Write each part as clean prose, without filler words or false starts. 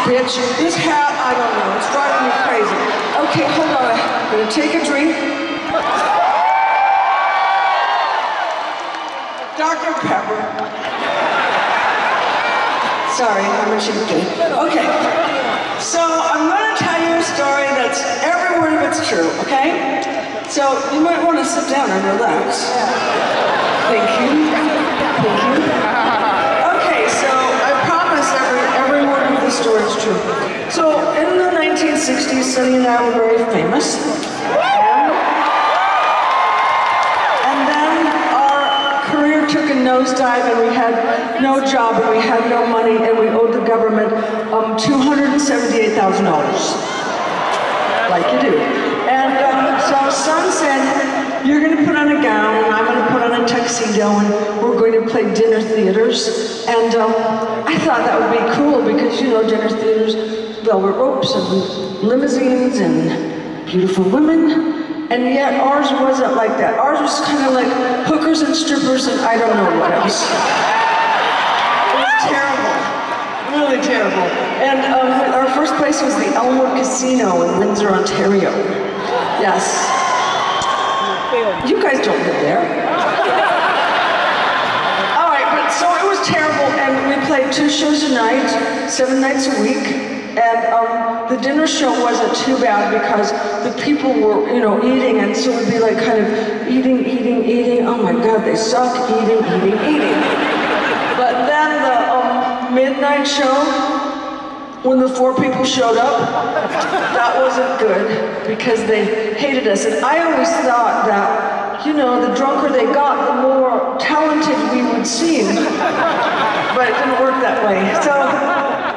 bitch. This hat, I don't know, it's driving me crazy. Okay, hold on, I'm gonna take a drink. Dr. Pepper. Sorry, I'm a cheap kid. Okay, so I'm gonna tell you a story that's every word of it's true, okay? So you might want to sit down and relax. Thank you. Thank you. Okay, so I promise every word of the story is true. So in the 1960s, Sonny and I were very famous. And then our career took a nosedive and we had no job and we had no money and we owed the government $278,000. Like you do. And so Son said, you're going to put on a gown and I'm going to put on a tuxedo and we're going to play dinner theaters. And I thought that would be cool because, you know, dinner theaters, velvet ropes and limousines and beautiful women. And yet ours wasn't like that. Ours was kind of like hookers and strippers and I don't know what else. It was terrible. Really terrible. And our first place was the Elmwood Casino in Windsor, Ontario. Yes. You guys don't live there. All right, but so it was terrible, and we played 2 shows a night, 7 nights a week, and the dinner show wasn't too bad because the people were, you know, eating, and so it would be like kind of eating, eating, eating. Oh my God, they suck, eating, eating, eating. But then the midnight show, when the 4 people showed up, that wasn't good because they hated us. And I always thought that, you know, the drunker they got, the more talented we would seem. But it didn't work that way. So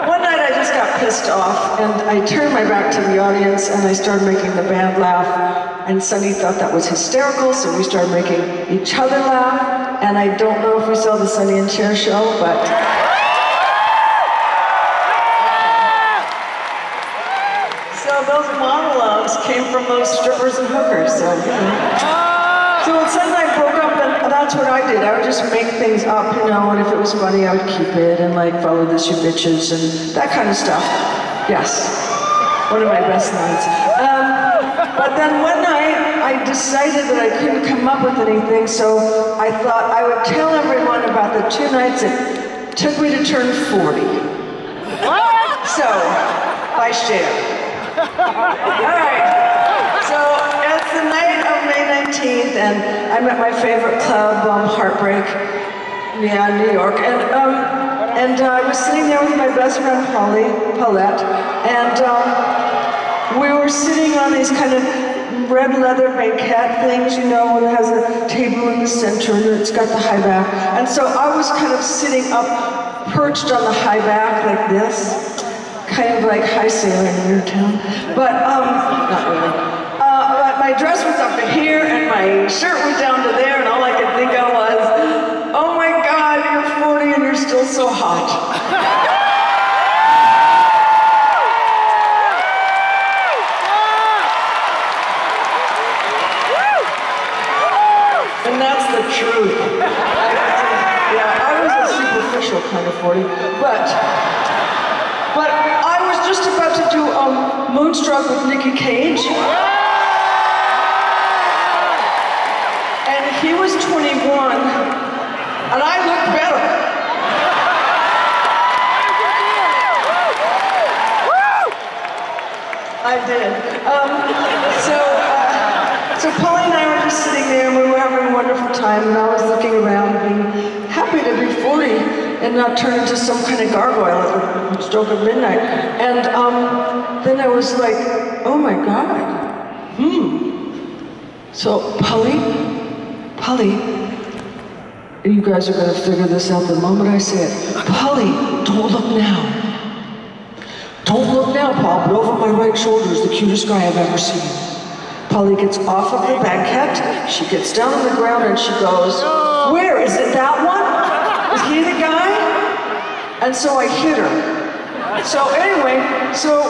one night I just got pissed off and I turned my back to the audience and I started making the band laugh. And Sonny thought that was hysterical, so we started making each other laugh. And I don't know if we saw the Sonny and Cher show, but... those monologues came from those strippers and hookers, so, you know. So when Son and I broke up, and that's what I did. I would just make things up, you know, and if it was funny, I would keep it, and like, follow this, you bitches, and that kind of stuff. Yes. One of my best lines. But then one night, I decided that I couldn't come up with anything, so I thought I would tell everyone about the 2 nights it took me to turn 40. So, by Cher. Alright, so it's the night of May 19th and I'm at my favorite club, Heartbreak, yeah, New York, and I was sitting there with my best friend Paulette, and we were sitting on these kind of red leather banquette things, you know, and it has a table in the center and it's got the high back, and so I was kind of sitting up, perched on the high back like this. Kind of like high sailor in your town, but not really. But my dress was up to here and my shirt was down to there and all I could think of was, oh my God, you're 40 and you're still so hot. And that's the truth. Yeah, I was a superficial kind of 40, but I was just about to do Moonstruck with Nicky Cage. And he was 21, and I looked better. I did. So Polly and I were just sitting there, and we were having a wonderful time, and I was looking around, being happy to be 40. And not turn into some kind of gargoyle at the stroke of midnight. And then I was like, oh my God. So, Polly, you guys are gonna figure this out the moment I say it. Polly, don't look now. Don't look now, Paul, but over my right shoulder is the cutest guy I've ever seen. Polly gets off of the banquette, she gets down on the ground and she goes, where, is it that one? Is he the guy? And so I hit her. So anyway, so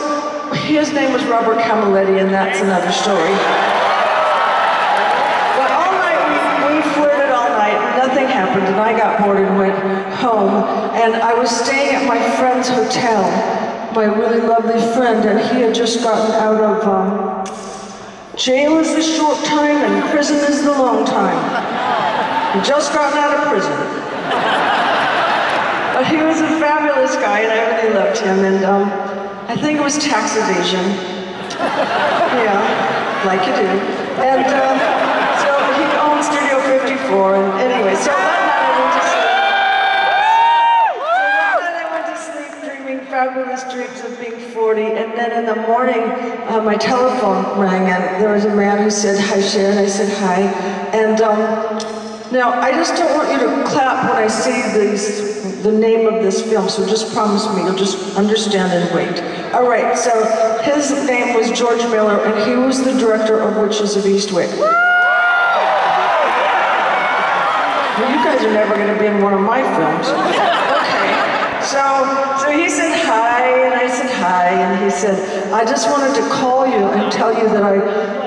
his name was Robert Camilletti, and that's another story. But all night, we flirted all night, nothing happened, and I got bored and went home. And I was staying at my friend's hotel my really lovely friend, and he had just gotten out of jail is the short time and prison is the long time. He'd just gotten out of prison. But he was a fabulous guy, and I really loved him, and I think it was tax evasion. Yeah, like you do. And so he owned Studio 54, and anyway, so that night I went to sleep dreaming fabulous dreams of being 40, and then in the morning my telephone rang, and there was a man who said, "Hi, Cher," and I said, "Hi." And now, I just don't want you to clap when I say the name of this film, so just promise me you'll just understand and wait. All right, so his name was George Miller, and he was the director of Witches of Eastwick. Well, you guys are never going to be in one of my films. Okay, so he said hi, and I said hi, and he said, "I just wanted to call you and tell you that I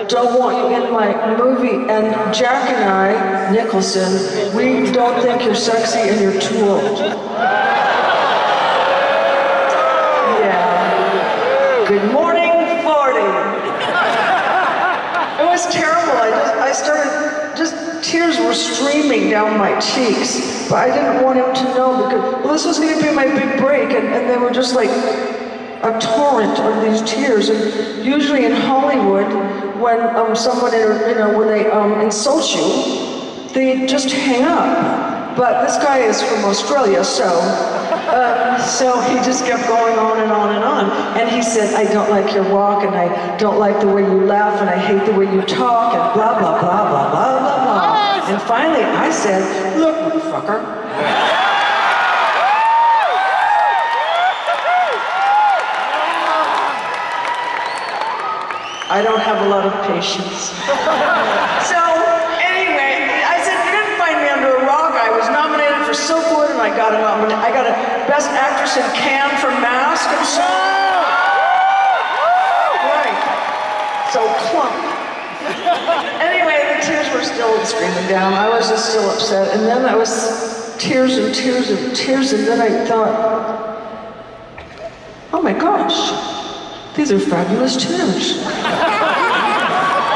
don't want you in my movie, and Jack and I, Nicholson, we don't think you're sexy and you're too old." Yeah. Good morning, 40. It was terrible. I started, just tears were streaming down my cheeks, but I didn't want him to know because, well, this was going to be my big break, and they were just like a torrent of these tears. And usually in Hollywood, when someone, when they insult you, they just hang up. But this guy is from Australia, so he just kept going on and on and on. And he said, "I don't like your walk, and I don't like the way you laugh, and I hate the way you talk, and blah, blah, blah, blah, blah, blah, blah." And finally I said, "Look, motherfucker." I don't have a lot of patience. So, anyway, I said, "You didn't find me under a rock. I was nominated for Silkwood, and I got a Best Actress in Cannes for Mask, and so..." Right. So, clump. Anyway, the tears were still streaming down. I was just still upset, and then I was tears and tears and tears, and then I thought, oh my gosh. These are fabulous tears.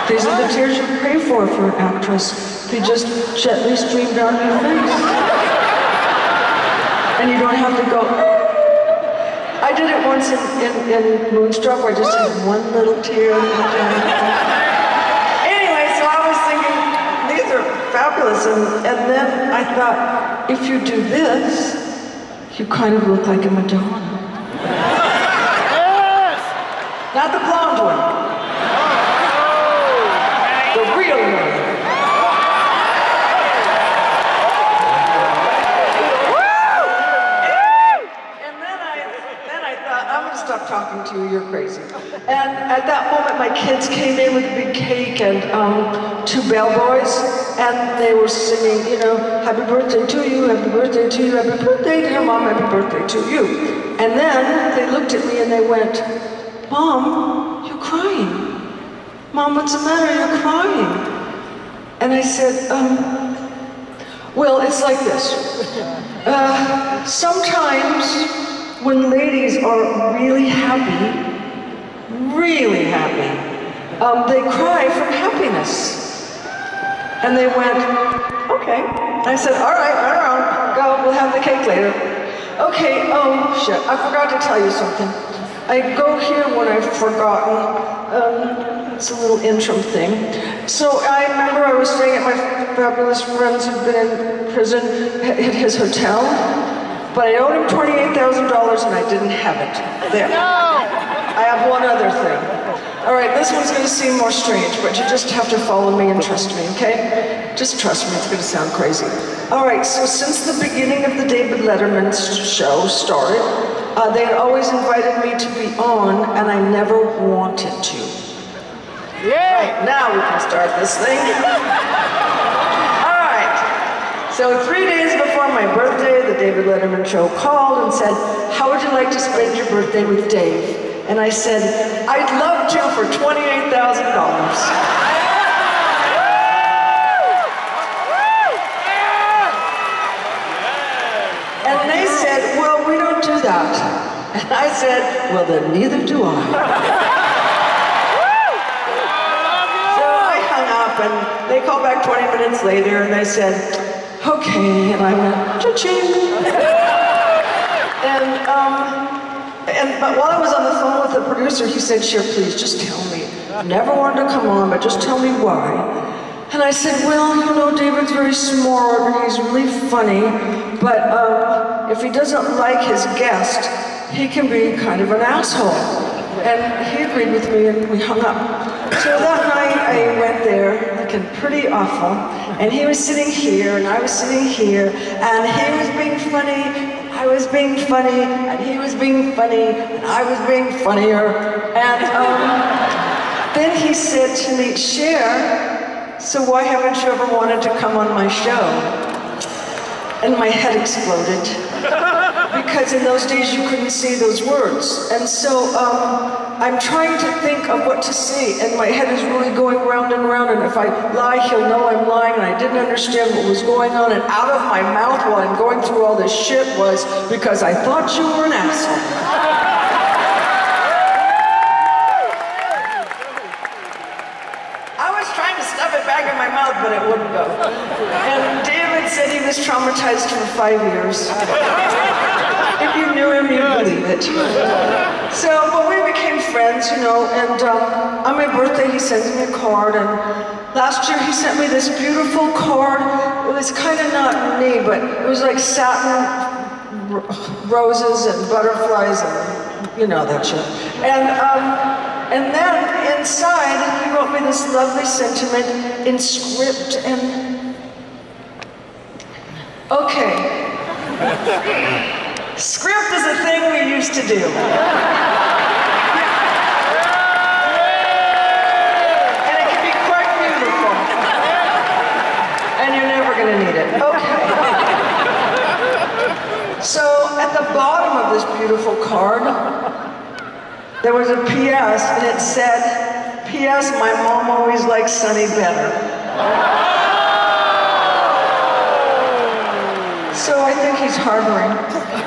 These are the tears you pray for an actress. They just gently stream down your face. And you don't have to go. I did it once in Moonstruck, where I just had one little tear. Anyway, so I was thinking, these are fabulous. And then I thought, if you do this, you kind of look like a Madonna. Not the blonde one. The real one. And then I thought, I'm going to stop talking to you, you're crazy. And at that moment, my kids came in with a big cake and 2 bellboys, and they were singing, "Happy birthday to you, happy birthday to you, happy birthday to your mom, happy birthday to you." And then they looked at me and they went, "Mom, you're crying. Mom, what's the matter? You're crying." And I said, well, it's like this. Sometimes when ladies are really happy, they cry from happiness. And they went, "Okay." I said, "All right, go, we'll have the cake later." Okay, oh shit, I forgot to tell you something. I go here when I've forgotten. It's a little interim thing. So I remember I was staying at my fabulous friends who'd been in prison at his hotel, but I owed him $28,000 and I didn't have it. There. I have one other thing. All right, this one's going to seem more strange, but you just have to follow me and trust me, okay? Just trust me, it's going to sound crazy. All right, so since the beginning of the David Letterman show started, they had always invited me to be on, and I never wanted to. Yeah. Right, now we can start this thing. All right. So 3 days before my birthday, the David Letterman show called and said, "How would you like to spend your birthday with Dave?" And I said, "I'd love to for $28,000. And they said, "Well, we don't do that." And I said, well, then neither do I. So I hung up, and they called back 20 minutes later, and they said, okay, and I went, cha-ching. But while I was on the phone with the producer, he said, Cher, please, just tell me. I never wanted to come on, but just tell me why. And I said, well, you know, David's very smart, and he's really funny, but if he doesn't like his guest, he can be kind of an asshole. And he agreed with me, and we hung up. So that night, I went there, looking pretty awful, and he was sitting here, and I was sitting here, and he was being funny, I was being funny, and he was being funny, and I was being funnier. And then he said to me, Cher, so why haven't you ever wanted to come on my show? And my head exploded. Because in those days you couldn't see those words. And so I'm trying to think of what to say, and my head is really going round and round, and if I lie, he'll know I'm lying, and I didn't understand what was going on, and out of my mouth while I'm going through all this shit was, because I thought you were an asshole. I was trying to stuff it back in my mouth, but it wouldn't go. And David said he was traumatized for 5 years. If you knew him, you'd believe it. So, but we became friends, you know, and on my birthday he sends me a card, and last year he sent me this beautiful card. It was kind of not neat, but it was like satin roses and butterflies and you know that shit. And then inside he wrote me this lovely sentiment in script, and okay. Script is a thing we used to do. And it can be quite beautiful. And you're never going to need it. Okay. So at the bottom of this beautiful card, there was a P.S. and it said, P.S. my mom always likes Sunny better. So I think he's harboring.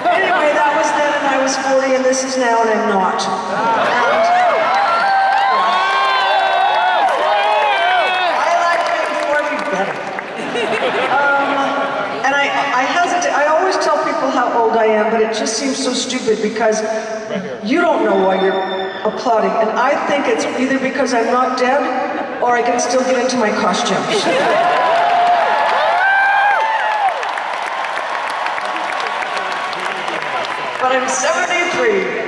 Anyway, that was then, and I was 40, and this is now, and I'm not. And, I like being 40 better. And I hesitate. I always tell people how old I am, but it just seems so stupid because you don't know why you're applauding. And I think it's either because I'm not dead, or I can still get into my costumes. But I'm 73.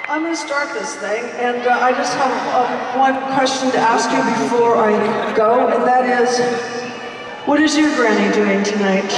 I'm going to start this thing, and I just have one question to ask you before I go, and that is, what is your granny doing tonight?